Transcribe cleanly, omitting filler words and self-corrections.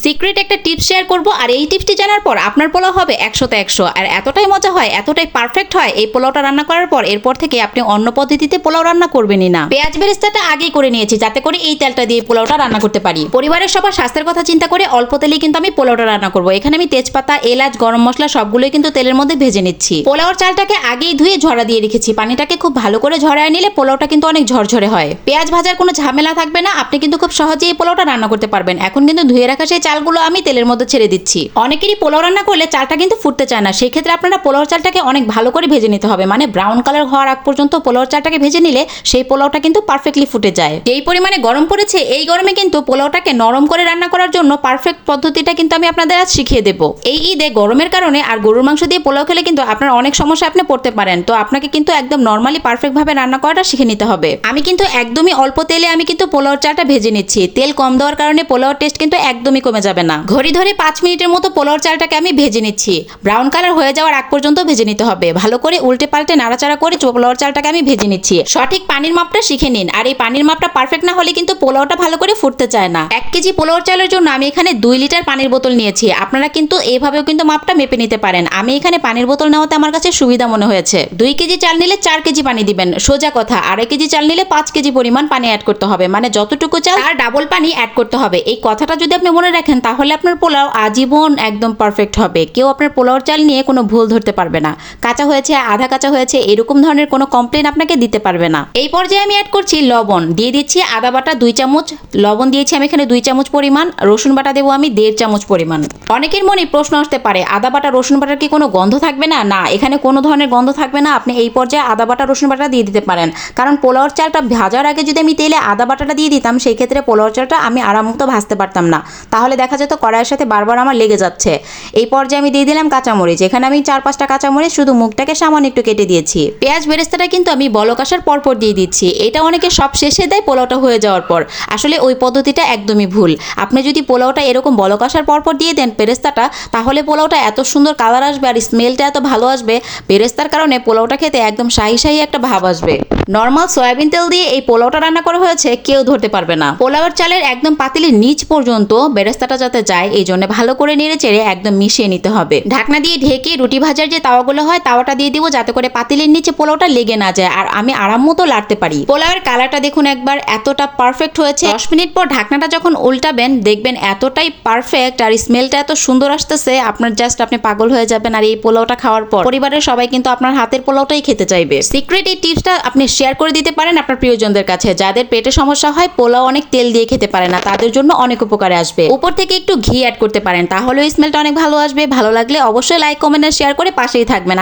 Secret একটা tips share করব, আর এই টিপসটি জানার পর আপনার পোলাও হবে 100তে 100। আর এতটাই মজা হয়, এতটাই পারফেক্ট হয় এই পোলাওটা রান্না করার পর, এরপর থেকে আপনি অন্য পদ্ধতিতে পোলাও রান্না করবেনই না। পেঁয়াজ বেরেস্তাটা আগেই করে নিয়েছি যাতে করে এই তেলটা দিয়ে পোলাওটা রান্না করতে পারি। পরিবারের সবার স্বাস্থ্যের কথা চিন্তা করে অল্প তেলেই কিন্তু আমি পোলাওটা রান্না করব। এখানে আমি তেজপাতা, এলাচ, গরম মশলা সবগুলোই কিন্তু তেলের মধ্যে ভেজে নিচ্ছি। পোলাওর চালটাকে আগেই ধুয়ে ঝরা দিয়ে রেখেছি। পানিটাকে খুব ভালো করে ঝরায় নিলে পোলাওটা কিন্তু অনেক ঝরঝরে হয়। পেঁয়াজ ভাজার কোনো ঝামেলা থাকবে না, আপনি কিন্তু খুব সহজেই এই পোলাওটা রান্না করতে পারবেন। এখন কিন্তু ধুয়ে রাখা সেই চালগুলো আমি তেলের মধ্যে ছেড়ে দিচ্ছি। অনেকেরই পোলাও রান্না করলে চালটা কিন্তু ফুটতে চায় না, সেই ক্ষেত্রে আপনারা পোলাও চালটাকে অনেক ভালো করে ভেজে নিতে হবে। মানে ব্রাউন কালার হওয়ার আগ পর্যন্ত পোলাও চালটাকে ভেজে নিলে সেই পোলাওটা কিন্তু পারফেক্টলি ফুটে যায়। এই পরিমাণে গরম পড়েছে, এই গরমে কিন্তু পোলাওটাকে নরম করে রান্না করার জন্য পারফেক্ট পদ্ধতিটা কিন্তু আমি আপনাদের আজ শিখিয়ে দেব। এই ঈদে গরমের কারণে আর গরুর মাংস দিয়ে পোলাও খেলে কিন্তু আপনার অনেক সমস্যা আপনি পড়তে পারেন। তো আপনাকে কিন্তু একদম নরমালি পারফেক্ট ভাবে রান্না করাটা শিখে নিতে হবে। আমি কিন্তু একদমই অল্প তেলে আমি কিন্তু পোলাওর চালটা ভেজে নিচ্ছি। তেল কম দেওয়ার কারণে পোলাওর টেস্ট কিন্তু একদমই কমে যাবে না। ঘড়ি ধরে 5 মিনিটের মতো পোলাওর চালটাকে আমি ভেজে নিচ্ছি। ব্রাউন কালার হয়ে যাওয়ার আগ পর্যন্ত ভেজে নিতে হবে। ভালো করে উল্টে পাল্টে নাড়াচাড়া করে পোলাওর চালটাকে আমি ভেজে নিচ্ছি। সঠিক পানির মাপটা শিখে নিন, আর এই পানির মাপটা পারফেক্ট না হলে কিন্তু পোলাওটা ভালো করে ফুটতে চায় না। 1 কেজি পোলাওর চালের জন্য আমি এখানে 2 লিটার পানির বোতল নিয়েছি। আপনারা কিন্তু এইভাবেও কিন্তু মাপটা মেপে নিতে পারেন। আমি এখানে পানির বোতল নেওয়াতে আমার কাছে সুবিধা মনে হয়েছে। 2 কেজি চাল নিলে 4 কেজি পানি দিবেন, সোজা কথা। 2.5 কেজি চাল নিলে 5 কেজি পরিমাণ পানি অ্যাড করতে হবে। মানে যতটুকু চাল তার ডাবল পানি অ্যাড করতে হবে। এই কথাটা যদি আপনি মনে রাখেন তাহলে আপনার পোলাও আজীবন একদম পারফেক্ট হবে। কেউ আপনার পোলাওর চাল নিয়ে কোনো ভুল ধরতে পারবে না। কাঁচা হয়েছে, আধা কাঁচা হয়েছে, এরকম ধরনের কোনো কমপ্লেন আপনাকে দিতে পারবে না। এই পর্যায়ে আমি অ্যাড করছি লবণ, দিয়ে দিচ্ছি আদা বাটা 2 চামচ, লবণ দিয়েছি আমি এখানে 2 চামচ পরিমাণ, রসুন বাটা দেবো আমি 1.5 চামচ পরিমাণ। অনেকের মনে প্রশ্ন আসতে পারে, আদা বাটা রসুন বাটার কি কোনো গন্ধ থাকবে না? না, এখানে কোনো ধরনের গন্ধ থাকবে না। আপনি এই পর্যায়ে আদা বাটা রসুন বাটা দিয়ে দিতে পারেন। কারণ পোলাওর চালটা ভাজার আগে যদি আমি তেলে আদা বাটাটা দিয়ে দিতাম, সেই ক্ষেত্রে পোলাওর চালটা আমি আরাম মতো ভাজতে পারতাম না। তাহলে দেখা যেত কড়াইয়ের সাথে বারবার আমার লেগে যাচ্ছে। এই পর্যায়ে আমি দিয়ে দিলাম কাঁচামরিচ। এখানে আমি 4-5টা কাঁচামরিচ শুধু মুখটাকে সামান্য একটু কেটে দিয়েছি। পেঁয়াজ বেরেস্তাটা কিন্তু আমি বলক আসার পরপর দিয়ে দিচ্ছি। এটা অনেকে সব শেষে দেয় পোলাওটা হয়ে যাওয়ার পর। আসলে ওই পদ্ধতিটা একদমই ভুল। আপনি যদি পোলাওটা এরকম বলক আসার পরপর দিয়ে দেন বেরেস্তাটা, তাহলে পোলাওটা এত সুন্দর কালার আসবে আর স্মেলটা এত ভালো আসবে। বেরেস্তার কারণে পোলাওটা খেতে একদম শাহি শাহি একটা ভাব আসবে। নর্মাল সয়াবিন তেল দিয়ে এই পোলাওটা রান্না করা হয়েছে, কেউ ধরতে পারবে না। পোলাওয়ের চালের একদম পাতিলের নিচ পর্যন্ত বেরেস্তাটা যাতে যায়, এই জন্য ভালো করে নেড়ে চেড়ে একদম মিশিয়ে নিতে হবে। ঢাকনা দিয়ে ঢেকে রুটি ভাজার যে তাওয়াগুলো হয়, তাওয়াটা দিয়ে দিব যাতে করে পাতিলের নিচে পোলাওটা লেগে না যায় আর আমি আরাম মতো লাড়তে পারি। পোলাওয়ের কালারটা দেখুন একবার, এতটা পারফেক্ট হয়েছে। 10 মিনিট পর ঢাকনাটা যখন উল্টাবেন দেখবেন এতটাই পারফেক্ট আর স্মেলটা এত সুন্দর আসতেছে, আপনার জাস্ট আপনি পাগল হয়ে যাবেন। আর এই পোলাওটা খাওয়ার পর পরিবারের সবাই কিন্তু আপনার হাতের পোলাওটাই খেতে চাইবে। সিক্রেট এই টিপসটা আপনি শেয়ার করে দিতে পারেন আপনার প্রিয়জনদের কাছে। যাদের পেটে সমস্যা হয়, পোলাও অনেক তেল দিয়ে খেতে পারে না, তাদের জন্য অনেক উপকারে আসবে। উপর থেকে একটু ঘি অ্যাড করতে পারেন, তাহলে স্মেলটা অনেক ভালো আসবে। ভালো লাগলে অবশ্যই লাইক, কমেন্ট আর শেয়ার করে পাশেই থাকবেন।